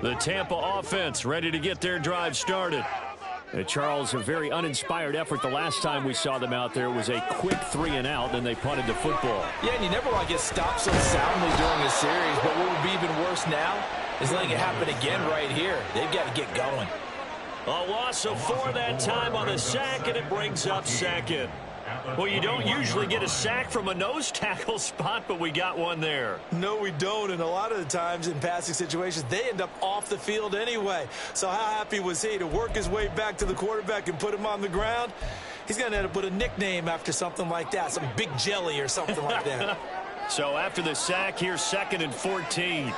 The Tampa offense ready to get their drive started. Charles, a very uninspired effort the last time we saw them out there. Was a quick 3-and-out, and they punted the football. Yeah, and you never want to get stopped so soundly during a series, but what would be even worse now is letting it happen again right here. They've got to get going. A loss of 4 that time on the sack, and it brings up second. Well, you don't usually get a sack from a nose tackle spot, but we got one there. No, we don't, and a lot of the times in passing situations, they end up off the field anyway. So how happy was he to work his way back to the quarterback and put him on the ground? He's going to end up with a nickname after something like that, some Big Jelly or something like that. So after the sack, here's 2nd and 14.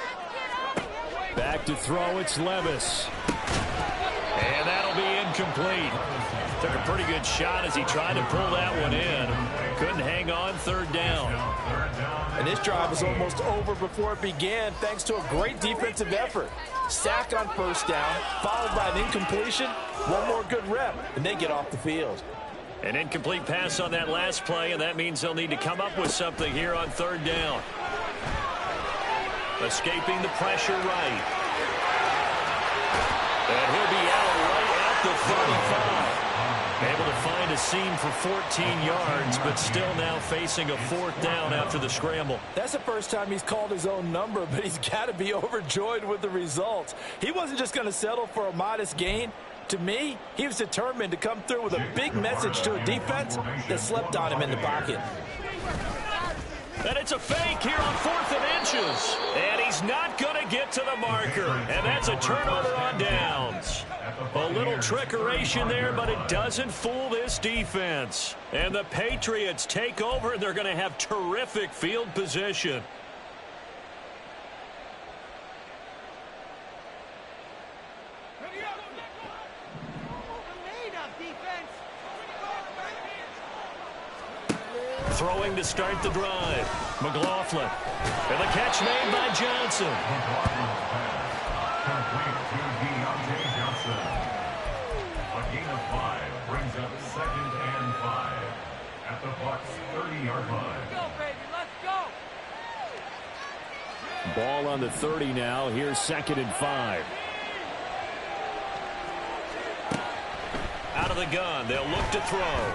Back to throw, it's Levis. And that'll be incomplete. Took a pretty good shot as he tried to pull that one in. Couldn't hang on, 3rd down. And this drive was almost over before it began thanks to a great defensive effort. Sack on 1st down, followed by an incompletion. One more good rep, and they get off the field. An incomplete pass on that last play, and that means they'll need to come up with something here on 3rd down. Escaping the pressure right. And he'll be out right at the 35. Able to find a seam for 14 yards, but still now facing a 4th down after the scramble. That's the first time he's called his own number, but he's got to be overjoyed with the results. He wasn't just going to settle for a modest gain. To me, he was determined to come through with a big message to a defense that slept on him in the pocket. And it's a fake here on 4th and inches. And he's not going to get to the marker. And that's a turnover on downs. A little trickeration there, but it doesn't fool this defense. And the Patriots take over, and they're going to have terrific field position. Throwing to start the drive. McLaughlin. And the catch made by Johnson. A gain of 5 brings up 2nd and 5 at the Bucs 30-yard line. Let's go, baby. Let's go. Ball on the 30 now. Here's 2nd and 5. Out of the gun. They'll look to throw.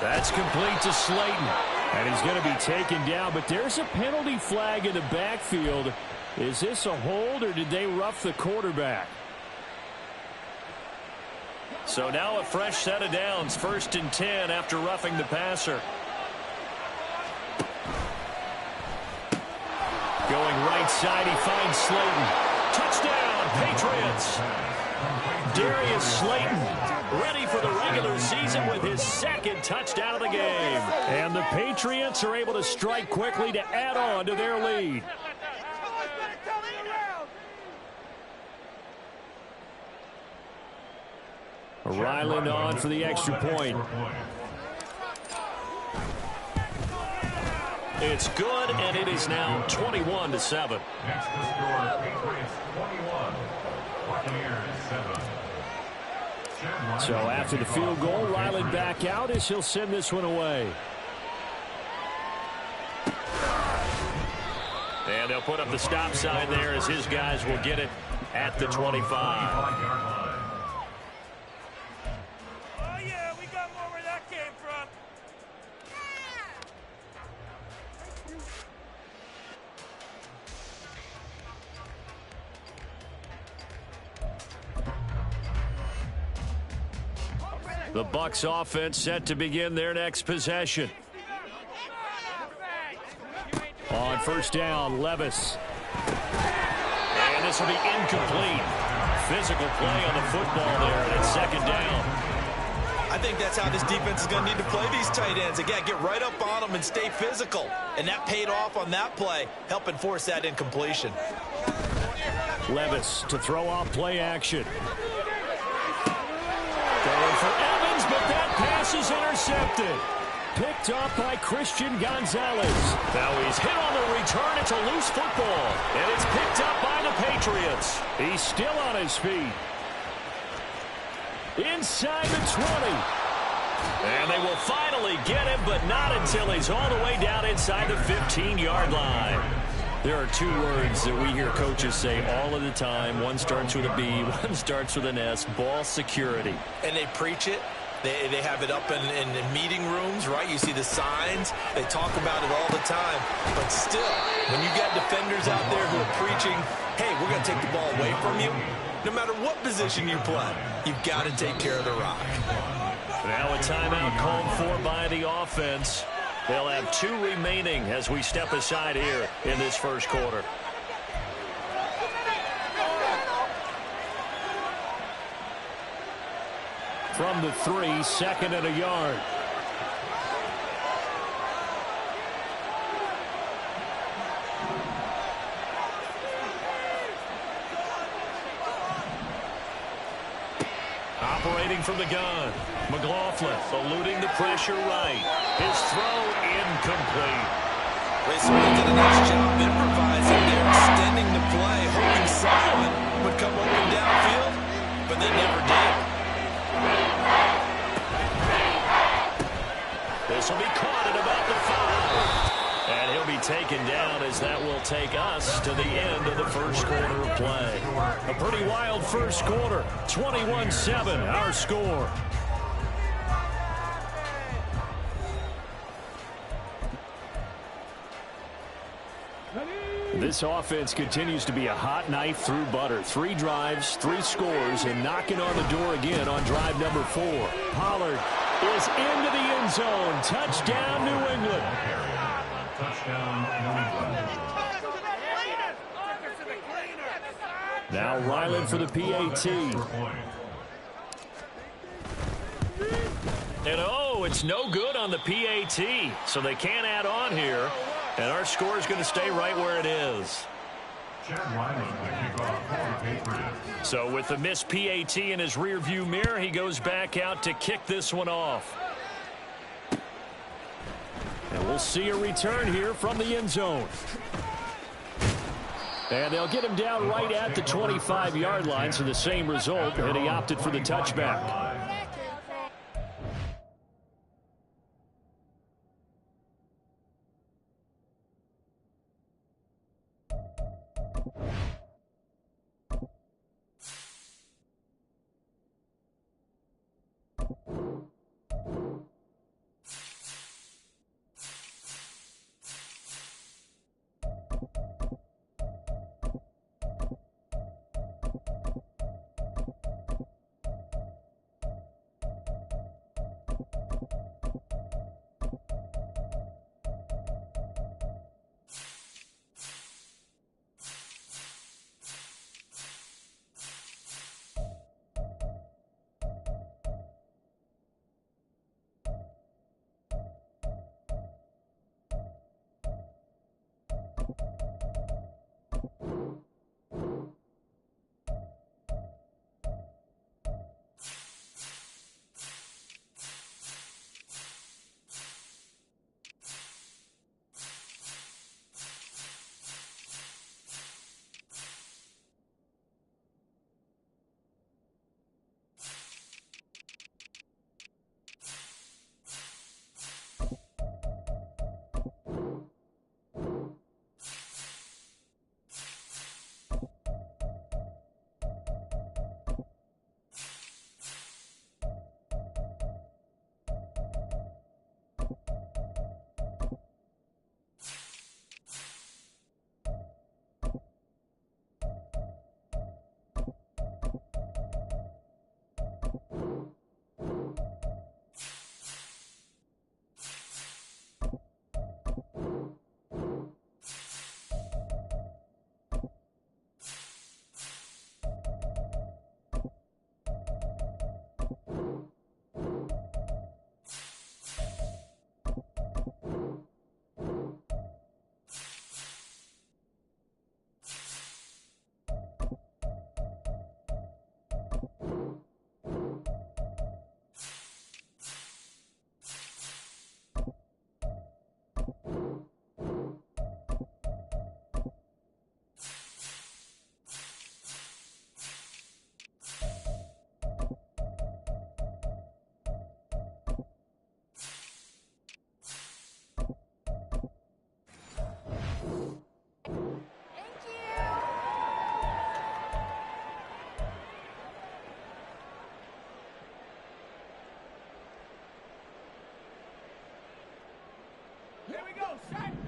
That's complete to Slayton. And he's going to be taken down, but there's a penalty flag in the backfield. Is this a hold, or did they rough the quarterback? So now a fresh set of downs, 1st and 10 after roughing the passer. Going right side, he finds Slayton. Touchdown, Patriots. Darius Slayton ready for the regular season with his 2nd touchdown of the game. And the Patriots are able to strike quickly to add on to their lead. Ryland on for the extra point. It's good, and it is now 21-7. Next to score, Patriots 21, Buccaneers 7. So after the field goal, Ryland back out as he'll send this one away. And they'll put up the stop sign there as his guys will get it at the 25. Oh, yeah, we got more where that came from. The Bucs offense set to begin their next possession. On 1st down, Levis. And this will be incomplete. Physical play on the football there, and it's 2nd down. I think that's how this defense is going to need to play these tight ends. Again, get right up on them and stay physical. And that paid off on that play, helping force that incompletion. Levis to throw off play action. Going for Evans, but that pass is intercepted. Picked off by Christian Gonzalez. Now he's hit on the return. It's a loose football, and it's picked up by the Patriots. He's still on his feet. Inside the 20. And they will finally get him, but not until he's all the way down inside the 15-yard line. There are two words that we hear coaches say all of the time. One starts with a B, one starts with an S, ball security. And they preach it. They have it up in meeting rooms, right? You see the signs. They talk about it all the time. But still, when you got defenders out there who are preaching, hey, we're going to take the ball away from you, no matter what position you play, you've got to take care of the rock. Now a timeout called for by the offense. They'll have 2 remaining as we step aside here in this first quarter. From the 3, 2nd and a yard. Operating from the gun. McLaughlin eluding the pressure right. His throw incomplete. Raceman did a nice job improvising there, extending the play, hoping someone would come open downfield, but they never did. This will be caught at about the 5. And he'll be taken down as that will take us to the end of the first quarter of play. A pretty wild first quarter. 21-7, our score. This offense continues to be a hot knife through butter. 3 drives, 3 scores, and knocking on the door again on drive number 4. Pollard is into the end zone. Touchdown, New England. Touchdown, New England. Now Ryland for the PAT. And oh, it's no good on the PAT, so they can't add on here. And our score is going to stay right where it is. So with the missed PAT in his rearview mirror, he goes back out to kick this one off. And we'll see a return here from the end zone. And they'll get him down right at the 25-yard line, so the same result, and he opted for the touchback.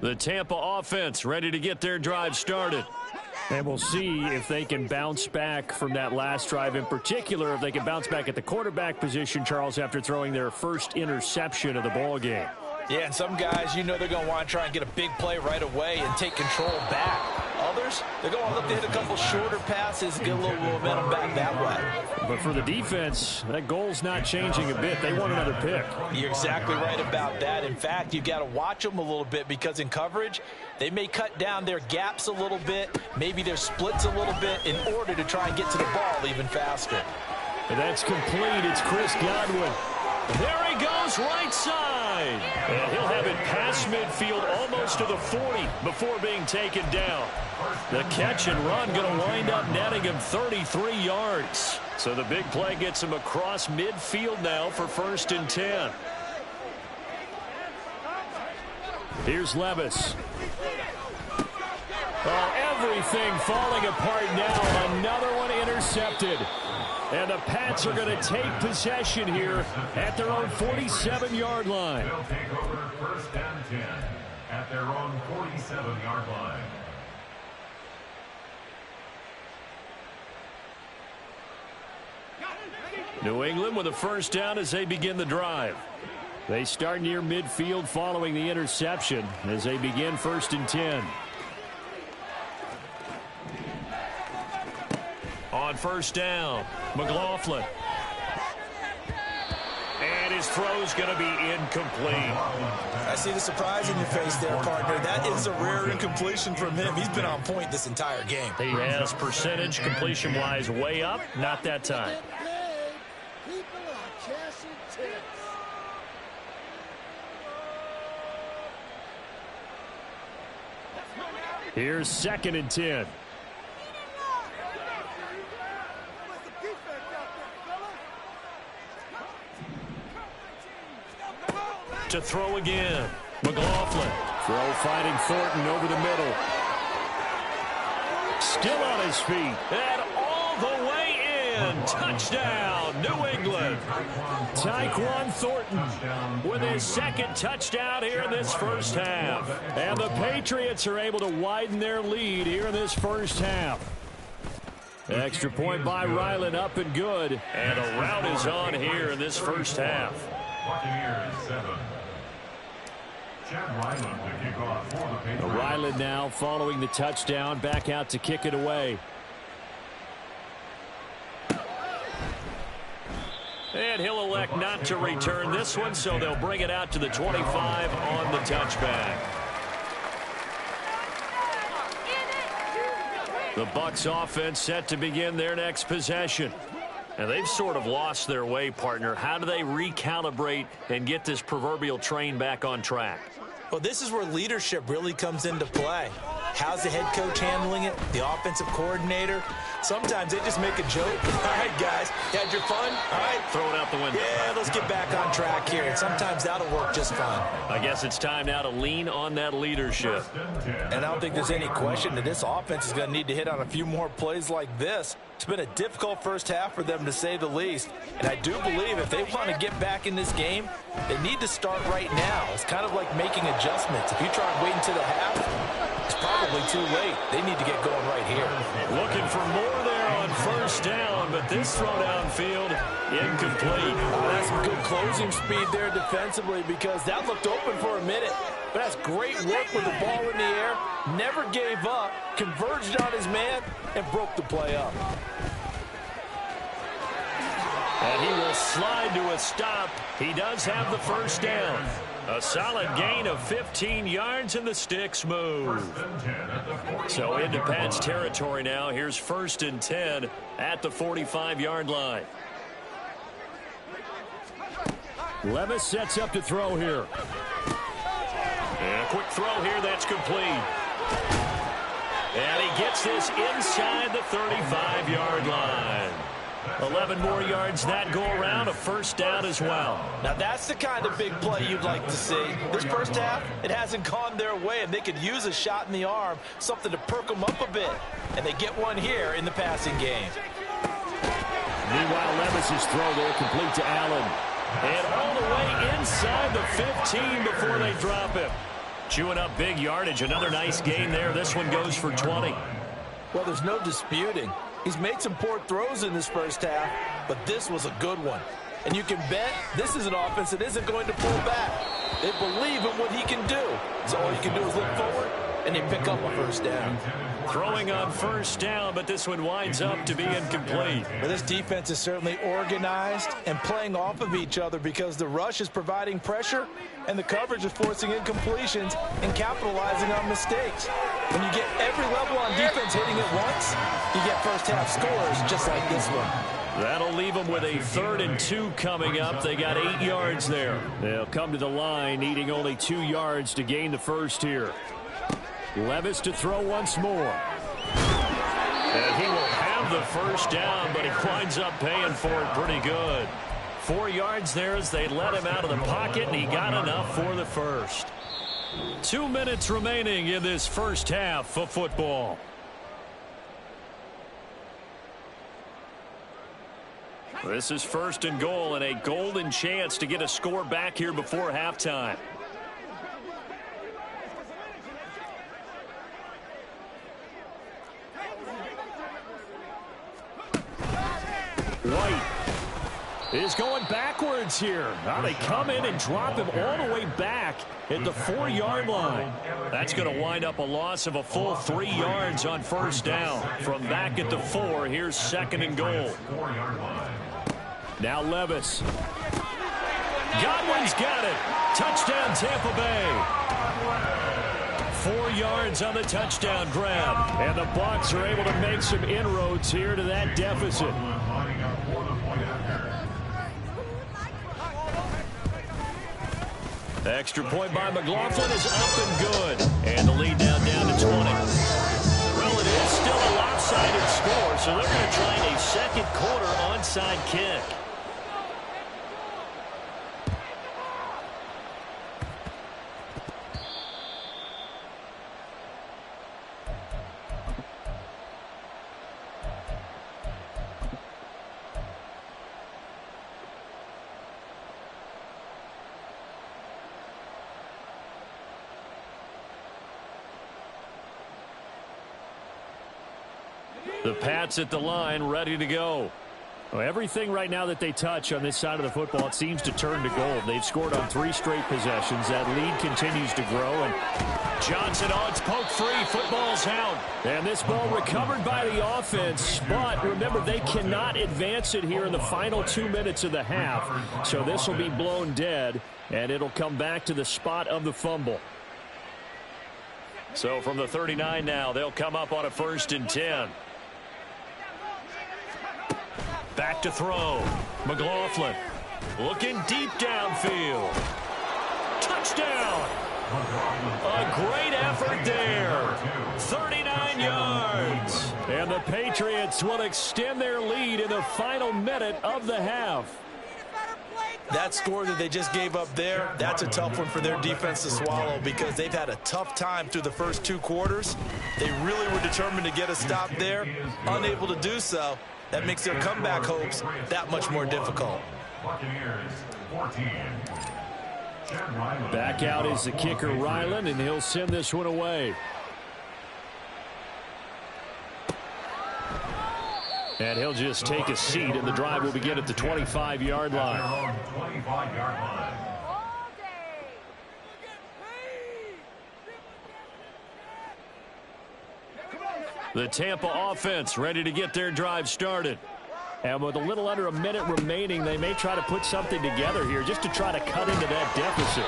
The Tampa offense ready to get their drive started. And we'll see if they can bounce back from that last drive. In particular, if they can bounce back at the quarterback position, Charles, after throwing their first interception of the ball game. Yeah, and some guys, you know they're going to want to try and get a big play right away and take control back. Others, they're going to look to hit a couple shorter passes and get a little momentum back that way. But for the defense, that goal's not changing a bit. They want another pick. You're exactly right about that. In fact, you've got to watch them a little bit because in coverage, they may cut down their gaps a little bit, maybe their splits a little bit in order to try and get to the ball even faster. And that's complete. It's Chris Godwin. There he goes, right side. And he'll have it past midfield almost to the 40 before being taken down. The catch and run going to wind up netting him 33 yards. So the big play gets him across midfield now for 1st and 10. Here's Levis. Oh, everything falling apart now. Another one intercepted. And the Pats are going to take possession here at their own 47-yard line. They'll take over 1st and 10 at their own 47-yard line. New England with a 1st down as they begin the drive. They start near midfield following the interception as they begin 1st and 10. On 1st down, McLaughlin. And his throw's going to be incomplete. I see the surprise in your face there, partner. That is a rare incompletion from him. He's been on point this entire game. He has percentage completion-wise way up. Not that time. Here's 2nd and 10. To throw again. McLaughlin. Throw fighting Thornton over the middle. Still on his feet. And all the way in. Touchdown, New England. Tyquan Thornton with his 2nd touchdown here in this 1st half. And the Patriots are able to widen their lead here in this 1st half. Extra point by Ryland, up and good. And a rout is on here in this 1st half. Buccaneers 7. Chad Ryland to kick off for the Patriots. Ryland now following the touchdown, back out to kick it away. And he'll elect not to return this one, so they'll bring it out to the 25 on the touchback. The Bucs offense set to begin their next possession. And they've sort of lost their way, partner. How do they recalibrate and get this proverbial train back on track? Well, this is where leadership really comes into play. How's the head coach handling it? The offensive coordinator? Sometimes they just make a joke. All right, guys, you had your fun? All right. Throw it out the window. Yeah, let's get back on track here. And sometimes that'll work just fine. I guess it's time now to lean on that leadership. And I don't think there's any question that this offense is going to need to hit on a few more plays like this. It's been a difficult 1st half for them, to say the least. And I do believe if they want to get back in this game, they need to start right now. It's kind of like making adjustments. If you try and wait until the half, it's probably too late. They need to get going right here. Looking for more there on 1st down, but this throw downfield, incomplete. That's some good closing speed there defensively, because that looked open for a minute. But that's great work with the ball in the air. Never gave up, converged on his man, and broke the play up. And he will slide to a stop. He does have the 1st down. A solid gain of 15 yards, and the sticks move. So into Pat's territory now. Here's 1st and 10 at the 45-yard line. Levis sets up to throw here. And a quick throw here that's complete. And he gets this inside the 35-yard line. 11 more yards that go around, a 1st down as well. Now that's the kind of big play you'd like to see. This 1st half, it hasn't gone their way, and they could use a shot in the arm, something to perk them up a bit. And they get one here in the passing game. Meanwhile, Levis's throw there complete to Allen. And all the way inside the 15 before they drop him. Chewing up big yardage. Another nice gain there. This one goes for 20. Well, there's no disputing. He's made some poor throws in this first half, but this was a good one. And you can bet this is an offense that isn't going to pull back. They believe in what he can do. So all you can do is look forward, and they pick up a first down. Throwing on first down, but this one winds up to be incomplete. Well, this defense is certainly organized and playing off of each other because the rush is providing pressure and the coverage is forcing incompletions and capitalizing on mistakes. When you get every level on defense hitting it once, you get first half scores just like this one. That'll leave them with a 3rd and 2 coming up. They got 8 yards there. They'll come to the line, needing only 2 yards to gain the first here. Levis to throw once more. And he will have the first down, but he winds up paying for it pretty good. 4 yards there as they let him out of the pocket, and he got enough for the first. 2 minutes remaining in this first half of football. This is 1st and goal and a golden chance to get a score back here before halftime. White is going backwards here. Now they come in and drop him all the way back at the 4-yard line. That's going to wind up a loss of a full 3 yards on first down. From back at the 4, here's 2nd and goal. Now Levis. Godwin's got it. Touchdown Tampa Bay. 4 yards on the touchdown grab. And the Bucs are able to make some inroads here to that deficit. Extra point by McLaughlin is up and good. And the lead down to 20. Well, it is still a lopsided score, so they're going to try a 2nd quarter onside kick. The Pats at the line, ready to go. Well, everything right now that they touch on this side of the football, it seems to turn to gold. They've scored on 3 straight possessions. That lead continues to grow. And Johnson, it's poked free. Football's out. And this ball recovered by the offense. But remember, they cannot advance it here in the final 2 minutes of the half. So this will be blown dead, and it'll come back to the spot of the fumble. So from the 39 now, they'll come up on a 1st and 10. Back to throw. McLaughlin looking deep downfield. Touchdown. A great effort there. 39 yards. And the Patriots will extend their lead in the final minute of the half. That score that they just gave up there, that's a tough one for their defense to swallow because they've had a tough time through the first 2 quarters. They really were determined to get a stop there, unable to do so. That makes their comeback hopes that much more difficult. Back out is the kicker, Ryland, and he'll send this one away. And he'll just take a seat, and the drive will begin at the 25-yard line. The Tampa offense ready to get their drive started. And with a little under a minute remaining, they may try to put something together here just to try to cut into that deficit.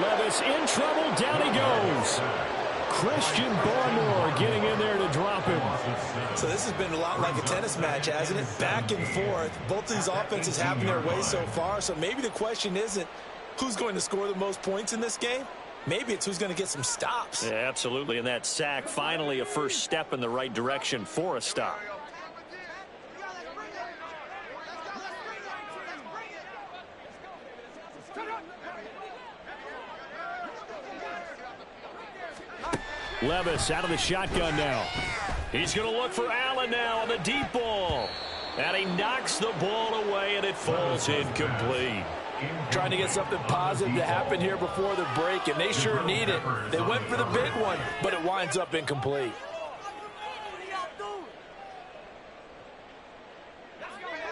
Levis in trouble. Down he goes. Christian Barmore getting in there to drop him. So this has been a lot like a tennis match, hasn't it? Back and forth. Both of these offenses having their way so far. So maybe the question isn't who's going to score the most points in this game. Maybe it's who's going to get some stops. Yeah, absolutely. And that sack, finally a first step in the right direction for a stop. Levis out of the shotgun now. He's going to look for Allen now on the deep ball. And he knocks the ball away, and it falls incomplete. trying to get something positive to happen here before the break, and they sure need it. They went for the big one, but it winds up incomplete.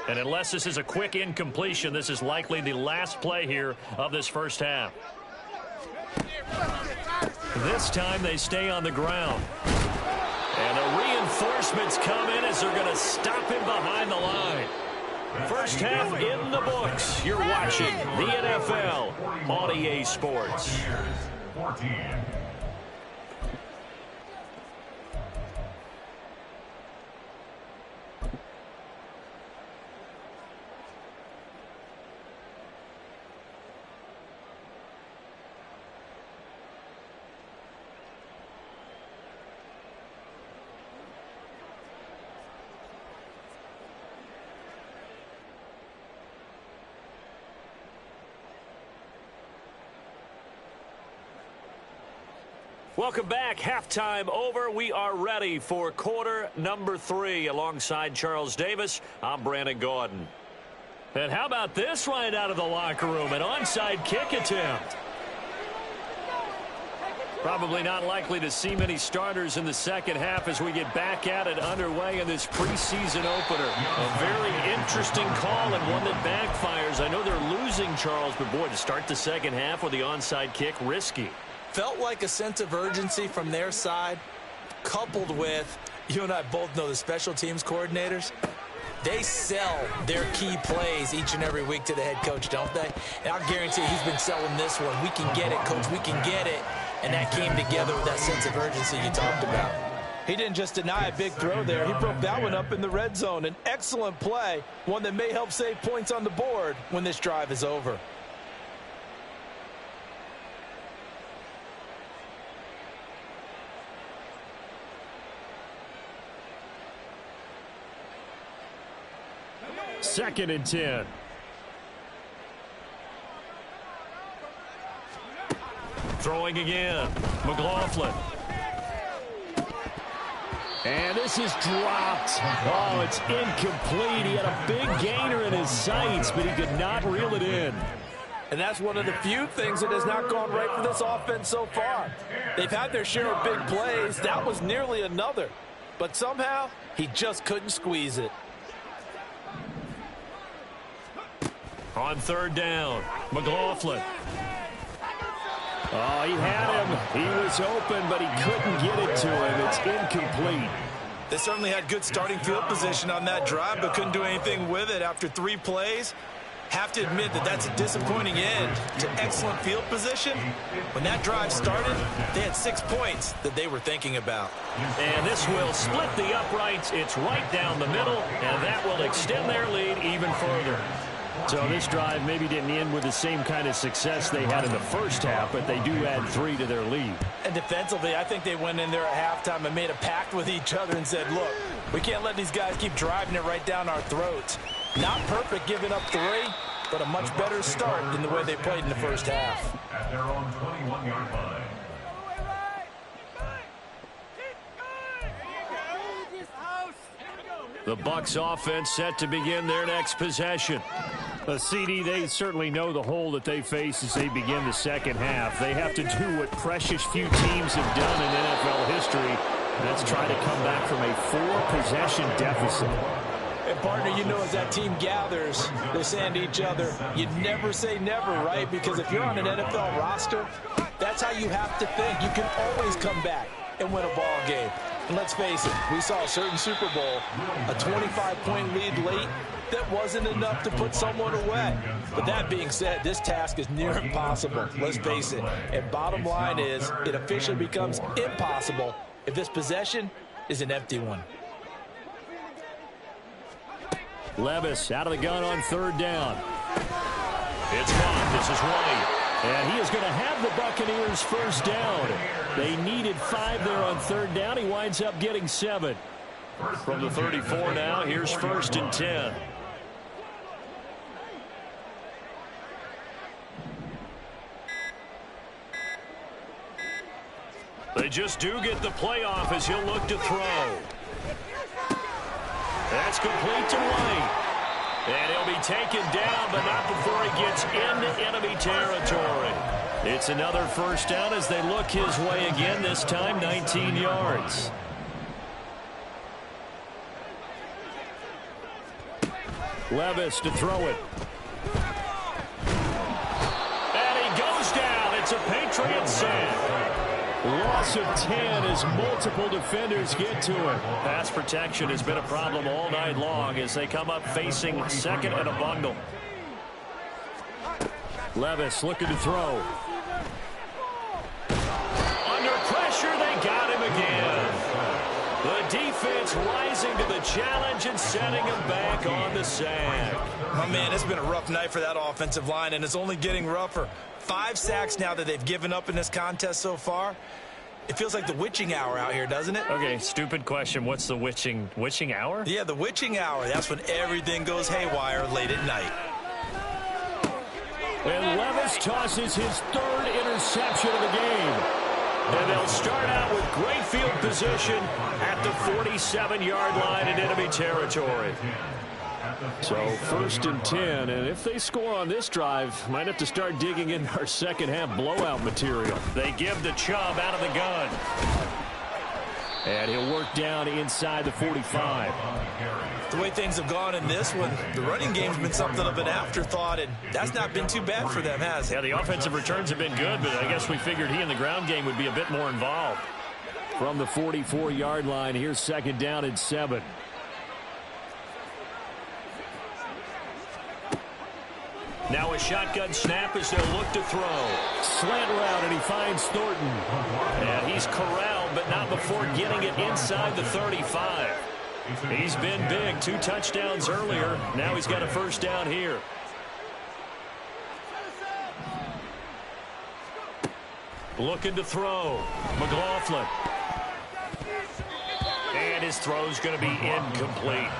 And unless this is a quick incompletion, this is likely the last play here of this first half. This time they stay on the ground. And the reinforcements come in as they're going to stop him behind the line. First half in the books. You're watching the NFL on EA Sports. 14. Welcome back. Halftime over. We are ready for quarter number 3. Alongside Charles Davis, I'm Brandon Gordon. And how about this right out of the locker room? An onside kick attempt. Probably not likely to see many starters in the second half as we get back at it underway in this preseason opener. A very interesting call and one that backfires. I know they're losing, Charles, but boy, to start the second half with the onside kick, risky. Felt like a sense of urgency from their side, coupled with, you and I both know the special teams coordinators. They sell their key plays each and every week to the head coach, don't they? And I'll guarantee he's been selling this one. We can get it, coach. We can get it. And that came together with that sense of urgency you talked about. He didn't just deny a big throw there. He broke that one up in the red zone. An excellent play, one that may help save points on the board when this drive is over. Second and 10. Throwing again. McLaughlin. And this is dropped. Oh, it's incomplete. He had a big gainer in his sights, but he could not reel it in. And that's one of the few things that has not gone right for this offense so far. They've had their share of big plays. That was nearly another. But somehow, he just couldn't squeeze it. On third down, McLaughlin. Oh, he had him. He was open, but he couldn't get it to him. It's incomplete. They certainly had good starting field position on that drive, but couldn't do anything with it after 3 plays. Have to admit that that's a disappointing end to excellent field position. When that drive started, they had 6 points that they were thinking about. And this will split the uprights. It's right down the middle, and that will extend their lead even further. So this drive maybe didn't end with the same kind of success they had in the first half, but they do add 3 to their lead. And defensively, I think they went in there at halftime and made a pact with each other and said, look, we can't let these guys keep driving it right down our throats. Not perfect giving up 3, but a much better start than the way they played in the first half. At their own 21-yard line. The Bucs offense set to begin their next possession. CD, they certainly know the hole that they face as they begin the second half. They have to do what precious few teams have done in NFL history. That's try to come back from a 4-possession deficit. And, partner, you know, as that team gathers, they're saying to each other, you never say never, right? Because if you're on an NFL roster, that's how you have to think. You can always come back and win a ball game. And let's face it, we saw a certain Super Bowl, a 25-point lead late, that wasn't enough to put someone away. But that being said, this task is near impossible. Let's face it. And bottom line is, it officially becomes impossible if this possession is an empty one. Levis out of the gun on third down. It's caught. This is White. And he is going to have the Buccaneers first down. They needed 5 there on third down. He winds up getting 7. From the 34 now, here's first and 10. They just do get the playoff as he'll look to throw. That's complete to White. And he'll be taken down, but not before he gets into enemy territory. It's another first down as they look his way again, this time 19 yards. Levis to throw it. And he goes down. It's a Patriot sack. Loss of 10 as multiple defenders get to him. Pass protection has been a problem all night long as they come up facing second and a bundle. Levis looking to throw. Under pressure, they got him again. The defense rising to the challenge and setting him back on the sack. Oh, man, it's been a rough night for that offensive line, and it's only getting rougher. 5 sacks now that they've given up in this contest so far. It feels like the witching hour out here, doesn't it? Okay, stupid question. What's the witching hour? Yeah, the witching hour. That's when everything goes haywire late at night. And Levis tosses his 3rd interception of the game. And they'll start out with great field position at the 47-yard line in enemy territory. So 1st and 10, and if they score on this drive, might have to start digging in our second half blowout material. They give the Chubb out of the gun. And he'll work down inside the 45. The way things have gone in this one, the running game's been something of an afterthought, and that's not been too bad for them, has it? Yeah, the offensive returns have been good, but I guess we figured he in the ground game would be a bit more involved. From the 44-yard line, here's 2nd down and 7. Now a shotgun snap as they'll look to throw. Slant route, and he finds Thornton. And he's corralled, but not before getting it inside the 35. He's been big. 2 touchdowns earlier. Now he's got a first down here. Looking to throw. McLaughlin. And his throw's going to be incomplete.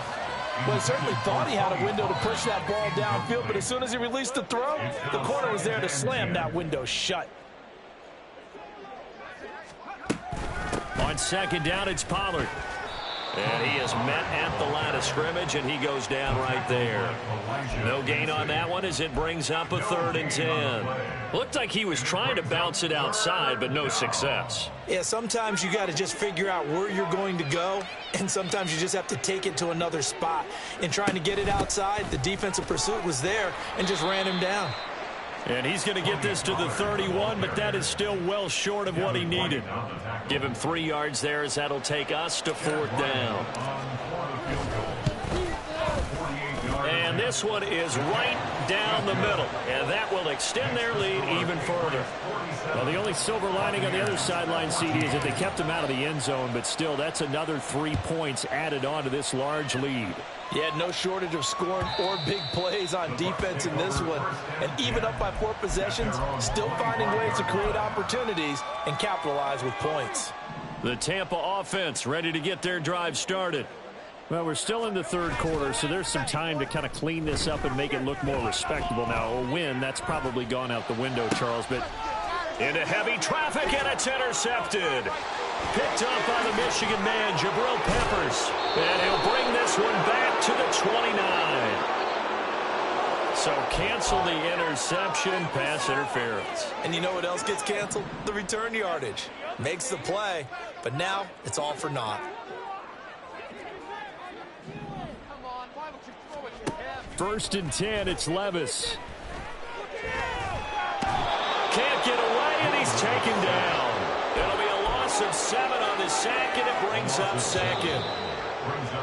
Well, he certainly thought he had a window to push that ball downfield, but as soon as he released the throw, the corner was there to slam that window shut. On 2nd down, it's Pollard. And he is met at the line of scrimmage, and he goes down right there. No gain on that one as it brings up a 3rd and 10. Looked like he was trying to bounce it outside, but no success. Yeah, sometimes you got to just figure out where you're going to go, and sometimes you just have to take it to another spot. In trying to get it outside, the defensive pursuit was there and just ran him down. And he's going to get this to the 31, but that is still well short of what he needed. Give him 3 yards there as that'll take us to 4th down. And this one is right down the middle, and that will extend their lead even further. Well, the only silver lining on the other sideline, CD, is that they kept him out of the end zone, but still, that's another 3 points added on to this large lead. Yeah, no shortage of scoring or big plays on defense in this one. And even up by 4 possessions, still finding ways to create opportunities and capitalize with points. The Tampa offense ready to get their drive started. Well, we're still in the 3rd quarter, so there's some time to kind of clean this up and make it look more respectable. Now, a win, that's probably gone out the window, Charles, but into heavy traffic, and it's intercepted. Picked up by the Michigan man, Jabril Peppers. And he'll bring this one back to the 29. So cancel the interception, pass interference. And you know what else gets canceled? The return yardage. Makes the play, but now it's all for naught. 1st and 10, it's Levis. Can't get away, and he's taken down. It'll be a loss of 7 on the sack, and it brings up 2nd.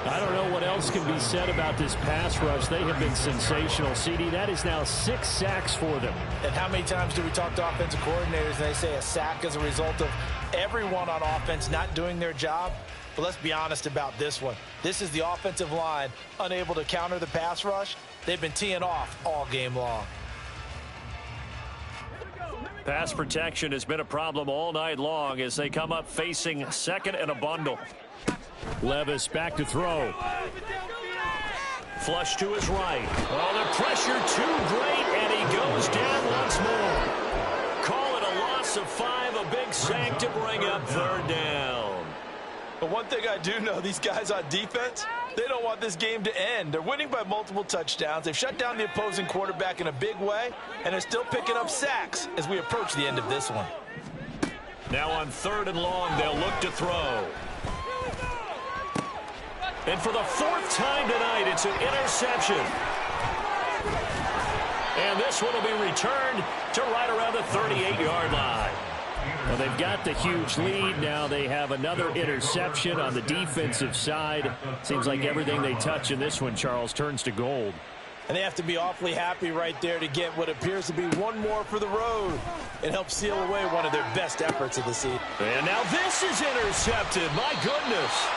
I don't know what else can be said about this pass rush. They have been sensational, CD. That is now 6 sacks for them. And how many times do we talk to offensive coordinators and they say a sack is a result of everyone on offense not doing their job? But let's be honest about this one. This is the offensive line unable to counter the pass rush. They've been teeing off all game long. Pass protection has been a problem all night long as they come up facing 2nd and a bundle. Levis back to throw. Flush to his right. Oh, the pressure too great, and he goes down once more. Call it a loss of 5, a big sack to bring up 3rd down. But one thing I do know, these guys on defense, they don't want this game to end. They're winning by multiple touchdowns. They've shut down the opposing quarterback in a big way, and they're still picking up sacks as we approach the end of this one. Now on 3rd and long, they'll look to throw. And for the 4th time tonight, it's an interception. And this one will be returned to right around the 38-yard line. Well, they've got the huge lead. Now they have another interception on the defensive side. Seems like everything they touch in this one, Charles, turns to gold. And they have to be awfully happy right there to get what appears to be one more for the road. It helps seal away one of their best efforts of the season. And now this is intercepted. My goodness.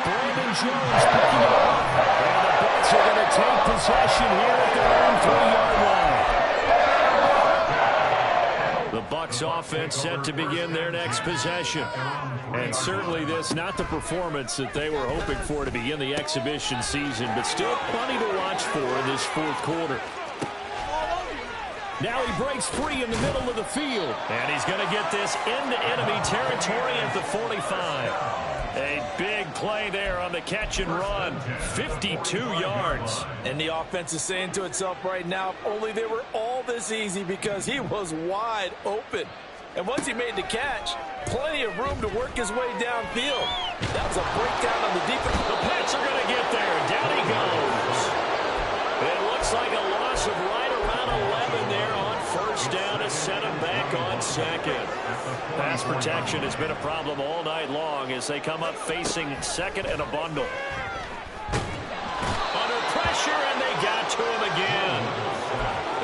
Brandon Jones picking it up. And the Bucs are going to take possession here at their own 3-yard line. The Bucs offense set to begin their next possession. And certainly this, not the performance that they were hoping for to begin the exhibition season, but still plenty to watch for in this 4th quarter. Now he breaks free in the middle of the field. And he's going to get this into enemy territory at the 45. A big play there on the catch and run. 52 yards. And the offense is saying to itself right now, if only they were all this easy, because he was wide open. And once he made the catch, plenty of room to work his way downfield. That was a breakdown on the defense. The Pats are going to get there. Down he goes. It looks like a loss of right around 11 there on 1st down to set him back on 2nd. Pass protection has been a problem all night long as they come up facing 2nd and a bundle. Under pressure, and they got to him again.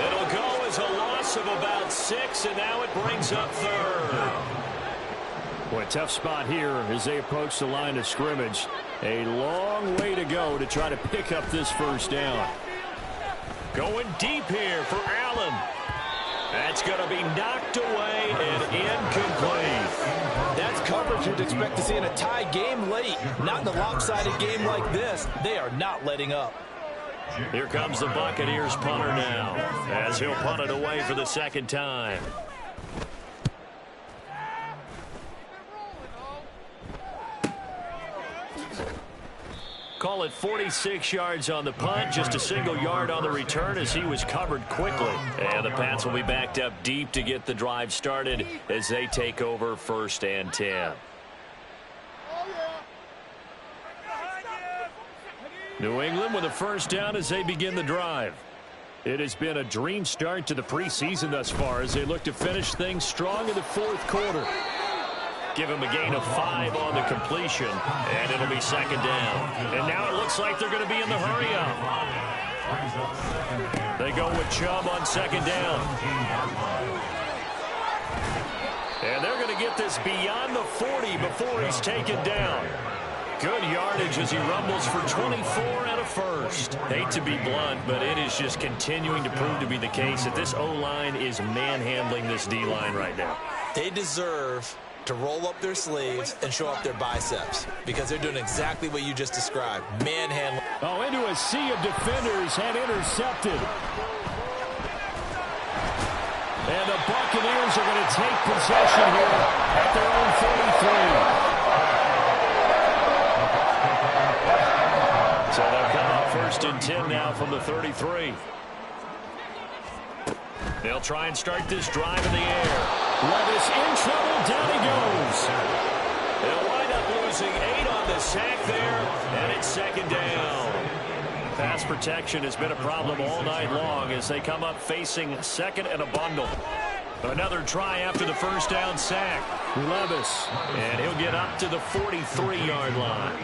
It'll go as a loss of about 6, and now it brings up 3rd. Boy, tough spot here as they approach the line of scrimmage. A long way to go to try to pick up this 1st down. Going deep here for Allen. That's going to be knocked away and incomplete. That's coverage you'd expect to see in a tie game late. Not in a lopsided game like this. They are not letting up. Here comes the Buccaneers punter now, as he'll punt it away for the 2nd time. Call it 46 yards on the punt, just a single yard on the return as he was covered quickly. And the Pats will be backed up deep to get the drive started as they take over 1st and 10. New England with a 1st down as they begin the drive. It has been a dream start to the preseason thus far as they look to finish things strong in the 4th quarter. Give him a gain of 5 on the completion, and it'll be 2nd down. And now it looks like they're going to be in the hurry-up. They go with Chubb on 2nd down. And they're going to get this beyond the 40 before he's taken down. Good yardage as he rumbles for 24 and a 1st. Hate to be blunt, but it is just continuing to prove to be the case that this O-line is manhandling this D-line right now. They deserve to roll up their sleeves and show up their biceps, because they're doing exactly what you just described. Manhandling. Oh, into a sea of defenders and intercepted. And the Buccaneers are going to take possession here at their own 33. So they'll come up 1st and 10 now from the 33. They'll try and start this drive in the air. Levis in trouble. Down he goes. They'll wind up losing 8 on the sack there, and it's 2nd down. Pass protection has been a problem all night long as they come up facing 2nd and a bundle. Another try after the 1st down sack. Levis. And he'll get up to the 43-yard line.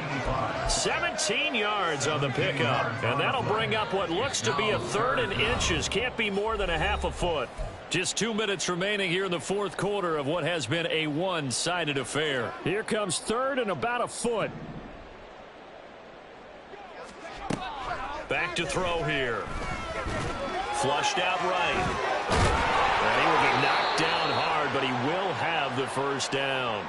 17 yards on the pickup. And that'll bring up what looks to be a 3rd and inches. Can't be more than a half a foot. Just 2 minutes remaining here in the 4th quarter of what has been a one-sided affair. Here comes 3rd and about a foot. Back to throw here. Flushed out right. And he will be knocked down hard, but he will have the 1st down.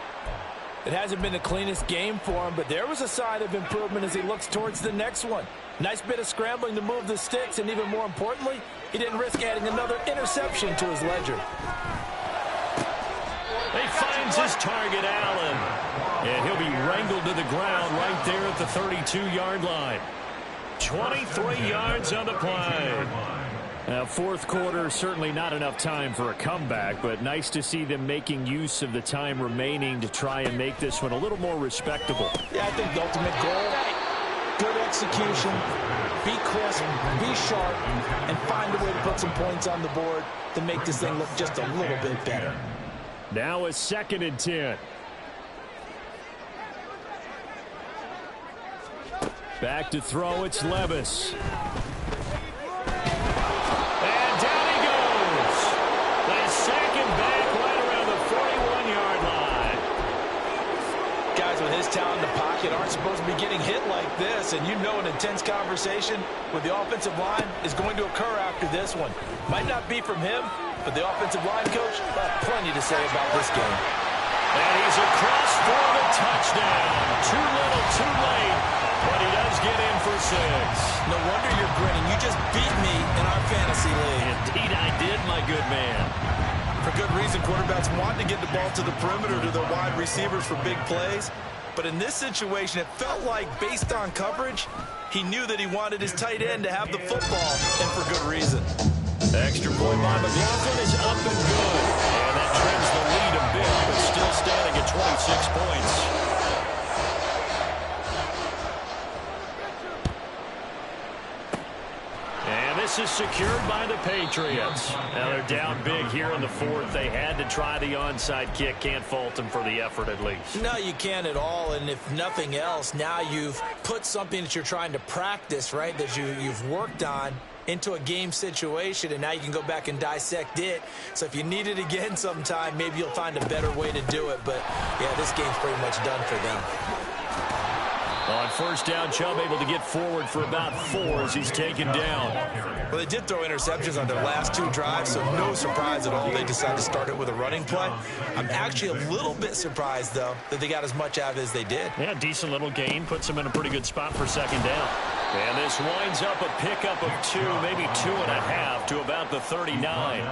It hasn't been the cleanest game for him, but there was a sign of improvement as he looks towards the next one. Nice bit of scrambling to move the sticks, and even more importantly, he didn't risk adding another interception to his ledger. He finds his target, Allen. And he'll be wrangled to the ground right there at the 32-yard line. 23 yards on the play. Now, fourth quarter, certainly not enough time for a comeback, but nice to see them making use of the time remaining to try and make this one a little more respectable. Yeah, I think the ultimate goal, good execution, be crisp, be sharp, and find a way to put some points on the board to make this thing look just a little bit better. Now a 2nd and 10. Back to throw, it's Levis. And down he goes. They sack him back right around the 41-yard line. Guys with his talent in the pocket aren't supposed to be getting hit like this, and you know an intense conversation with the offensive line is going to occur after this one. Might not be from him, but the offensive line coach will have plenty to say about this game. And he's across for the touchdown. Too little, too late, but he does get in for 6. No wonder you're grinning. You just beat me in our fantasy league. Indeed I did, my good man. For good reason, quarterbacks want to get the ball to the perimeter to their wide receivers for big plays. But in this situation, it felt like, based on coverage, he knew that he wanted his tight end to have the football, and for good reason. Extra point by McLaughlin is up and good. And that trims the lead a bit, but still standing at 26 points. And this is secured by the Patriots. Now they're down big here in the fourth. They had to try the onside kick. Can't fault them for the effort at least. No, you can't at all. And if nothing else, now you've put something that you're trying to practice, right, that you've worked on into a game situation, and now you can go back and dissect it. So if you need it again sometime, maybe you'll find a better way to do it. But, yeah, this game's pretty much done for them. On first down, Chubb able to get forward for about 4 as he's taken down. Well, they did throw interceptions on their last 2 drives, so no surprise at all they decided to start it with a running play. I'm actually a little bit surprised, though, that they got as much out of it as they did. Yeah, decent little gain. Puts them in a pretty good spot for second down. And this winds up a pickup of 2, maybe 2.5 to about the 39.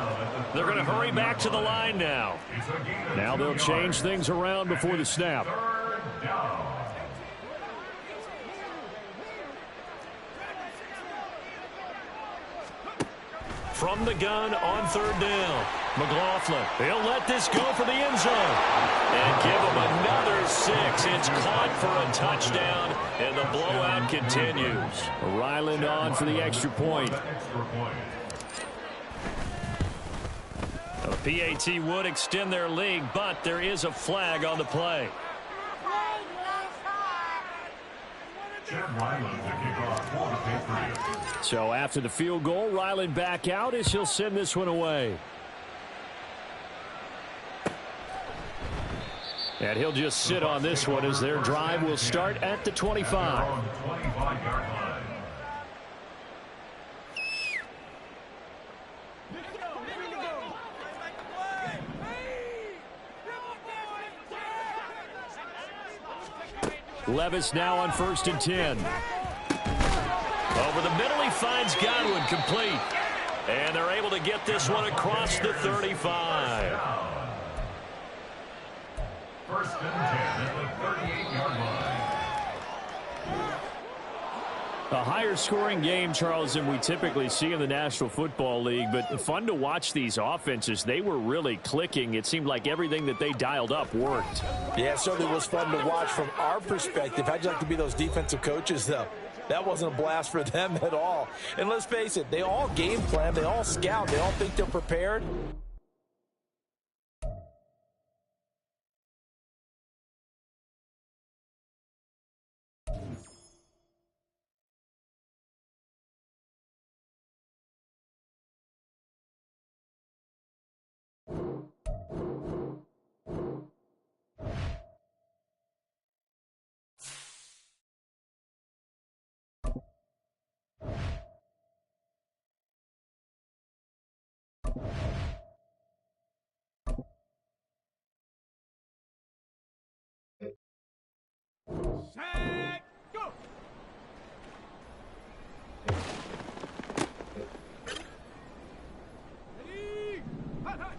They're going to hurry back to the line now. Now they'll change things around before the snap. From the gun on third down. McLaughlin, he'll let this go for the end zone. And give him another 6. It's caught for a touchdown, and the blowout continues. Ryland on for the extra point. The PAT would extend their lead, but there is a flag on the play. So after the field goal, Ryland back out as he'll send this one away. And he'll just sit on this one as their drive will start at the 25. Levis now on first and 10. Over the middle, he finds Godwin complete. And they're able to get this one across the 35. First and 10 at the 38-yard line. A higher scoring game, Charles, than we typically see in the National Football League, but fun to watch these offenses. They were really clicking. It seemed like everything that they dialed up worked. Yeah, it certainly was fun to watch from our perspective. How'd you like to be those defensive coaches, though? That wasn't a blast for them at all. And let's face it, they all game plan, they all scout, they all think they're prepared. Set, go! Ready, hot, hot.